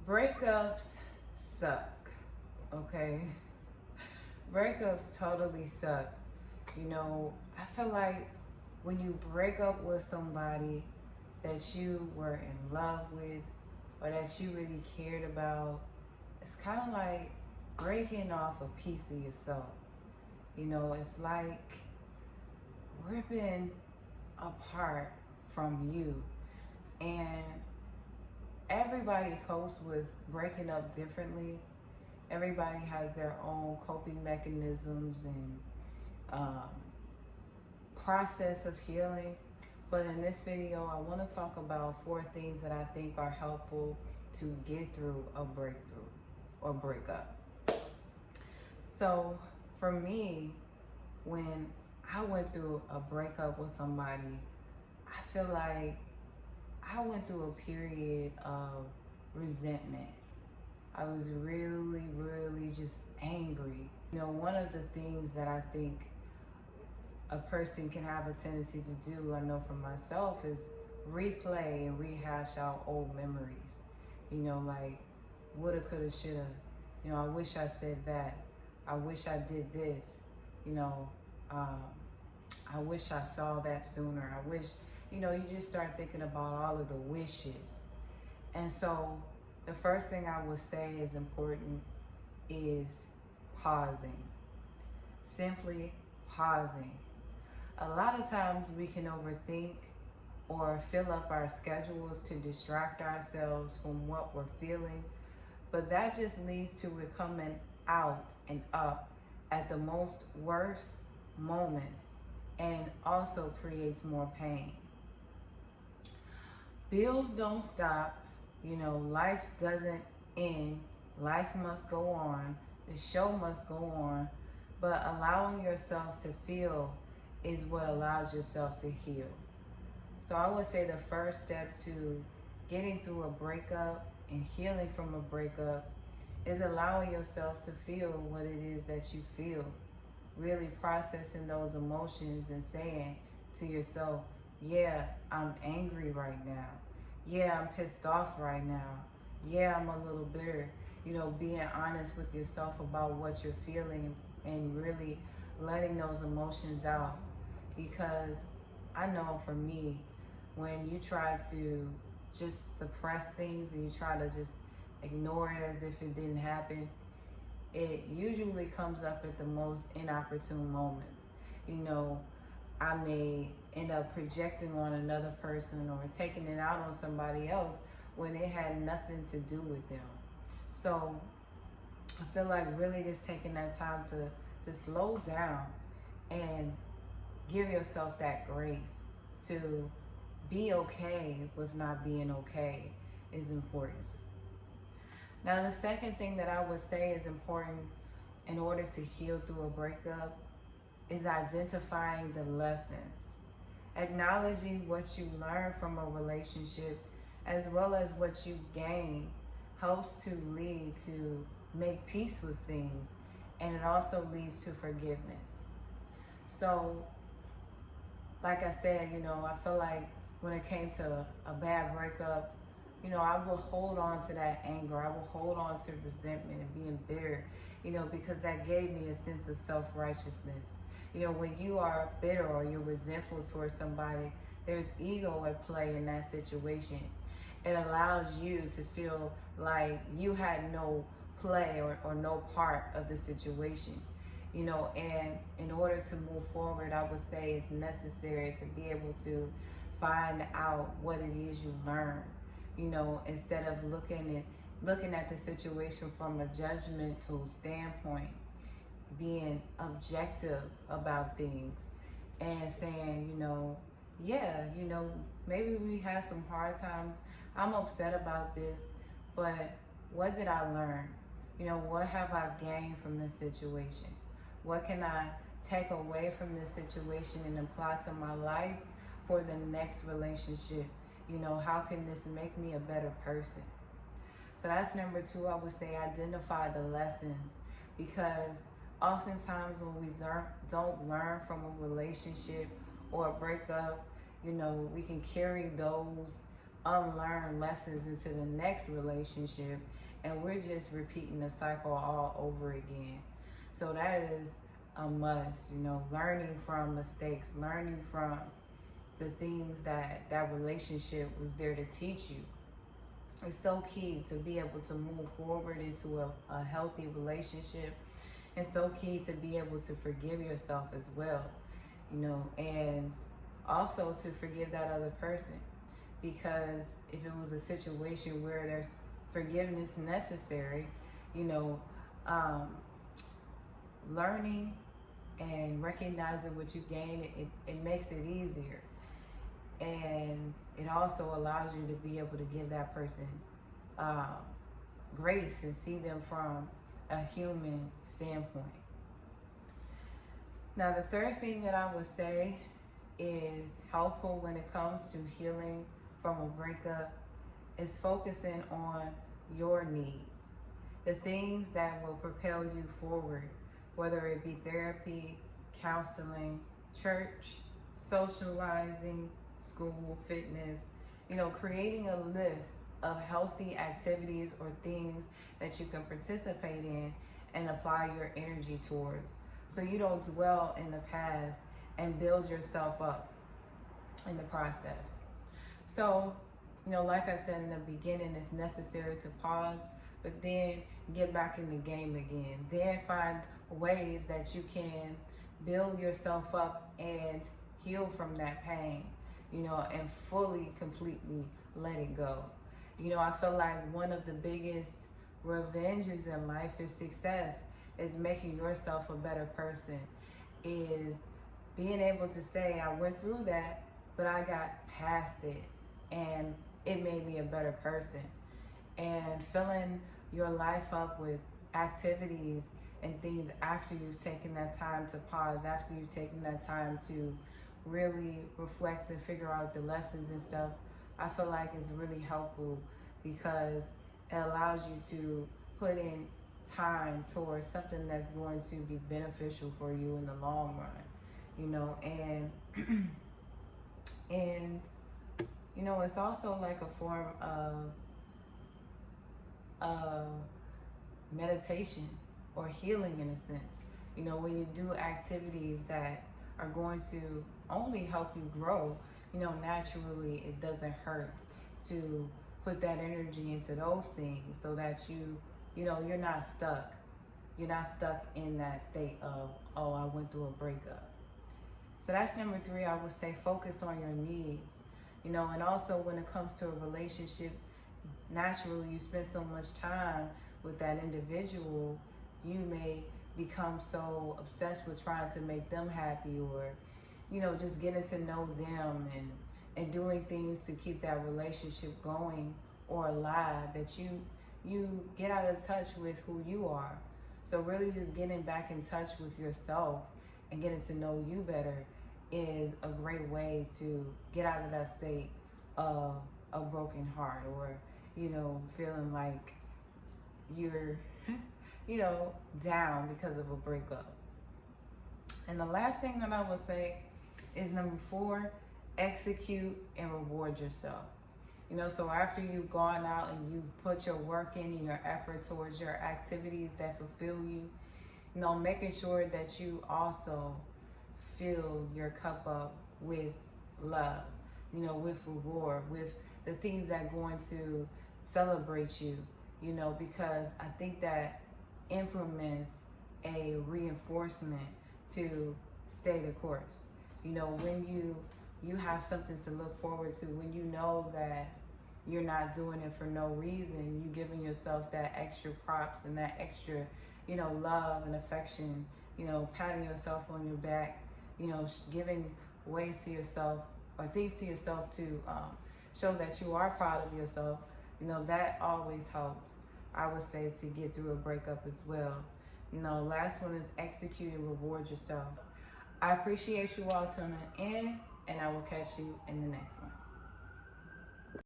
Breakups suck, okay? Breakups totally suck. I feel like when you break up with somebody that you were in love with or that you really cared about, it's kind of like breaking off a piece of yourself. It's like ripping apart from you. And everybody copes with breaking up differently. Everybody has their own coping mechanisms and process of healing. But in this video, I want to talk about 4 things that I think are helpful to get through a breakthrough or breakup. So for me, when I went through a breakup with somebody, I feel like I went through a period of resentment. I was really, really just angry. One of the things that I think a person can have a tendency to do, I know for myself, is replay and rehash out old memories. Like woulda, coulda, shoulda. I wish I said that. I wish I did this. I wish I saw that sooner. I wish, you just start thinking about all of the wishes. And so the first thing I would say is important is pausing. Simply pausing. A lot of times we can overthink or fill up our schedules to distract ourselves from what we're feeling, but that just leads to it coming out and up at the most worst moments and also creates more pain. Bills don't stop. Life doesn't end. Life must go on. The show must go on. But allowing yourself to feel is what allows yourself to heal. So I would say the first step to getting through a breakup and healing from a breakup is allowing yourself to feel what it is that you feel. Really processing those emotions and saying to yourself, yeah, I'm angry right now. Yeah, I'm pissed off right now. Yeah, I'm a little bitter. Being honest with yourself about what you're feeling and really letting those emotions out. Because I know for me, when you try to just suppress things and you try to just ignore it as if it didn't happen, it usually comes up at the most inopportune moments. I may end up projecting on another person or taking it out on somebody else when it had nothing to do with them. So I feel like really just taking that time to slow down and give yourself that grace to be okay with not being okay is important. Now, the second thing that I would say is important in order to heal through a breakup is identifying the lessons. Acknowledging what you learn from a relationship as well as what you gain helps to lead to make peace with things, and it also leads to forgiveness. So, like I said, I feel like when it came to a bad breakup, I will hold on to that anger. I will hold on to resentment and being bitter, because that gave me a sense of self-righteousness. When you are bitter or you're resentful towards somebody, there's ego at play in that situation. It allows you to feel like you had no play or no part of the situation. And in order to move forward, I would say it's necessary to be able to find out what it is you learn, instead of looking at the situation from a judgmental standpoint, being objective about things and saying, yeah, maybe we had some hard times. I'm upset about this, but what did I learn? What have I gained from this situation? What can I take away from this situation and apply to my life for the next relationship? How can this make me a better person? So that's number 2. I would say identify the lessons, because oftentimes when we don't learn from a relationship or a breakup, we can carry those unlearn lessons into the next relationship, and we're just repeating the cycle all over again. So that is a must, learning from mistakes, learning from the things that relationship was there to teach you. It's so key to be able to move forward into a healthy relationship. It's so key to be able to forgive yourself as well, and also to forgive that other person. Because if it was a situation where there's forgiveness necessary, learning and recognizing what you gained, it makes it easier. And it also allows you to be able to give that person grace and see them from a human standpoint. Now, the third thing that I would say is helpful when it comes to healing from a breakup is focusing on your needs, the things that will propel you forward, whether it be therapy, counseling, church, socializing, school, fitness, creating a list of healthy activities or things that you can participate in and apply your energy towards, so you don't dwell in the past and build yourself up in the process. So, like I said in the beginning, it's necessary to pause, but then get back in the game again. Then find ways that you can build yourself up and heal from that pain, and fully, completely let it go. I feel like one of the biggest revenges in life is success, is making yourself a better person, is being able to say, I went through that, but I got past it, and it made me a better person. And filling your life up with activities and things after you've taken that time to pause, after you've taken that time to really reflect and figure out the lessons and stuff, I feel like is really helpful, because it allows you to put in time towards something that's going to be beneficial for you in the long run, and it's also like a form of meditation or healing in a sense. When you do activities that are going to only help you grow, naturally it doesn't hurt to put that energy into those things, so that you're not stuck. You're not stuck in that state of, oh, I went through a breakup. So that's number 3. I would say focus on your needs. And also when it comes to a relationship, naturally you spend so much time with that individual, you may become so obsessed with trying to make them happy, or just getting to know them and doing things to keep that relationship going or alive, that you get out of touch with who you are. So really just getting back in touch with yourself and getting to know you better is a great way to get out of that state of a broken heart, or feeling like you're down because of a breakup. And the last thing that I would say is number 4, execute and reward yourself. So after you've gone out and you've put your work in and your effort towards your activities that fulfill you, making sure that you also fill your cup up with love, with reward, with the things that are going to celebrate you, because I think that implements a reinforcement to stay the course. When you have something to look forward to, when you know that you're not doing it for no reason, you giving yourself that extra props and that extra, love and affection, patting yourself on your back, giving ways to yourself or things to yourself to show that you are proud of yourself, that always helps, I would say, to get through a breakup as well. Last one is execute and reward yourself. I appreciate you all tuning in, and I will catch you in the next one.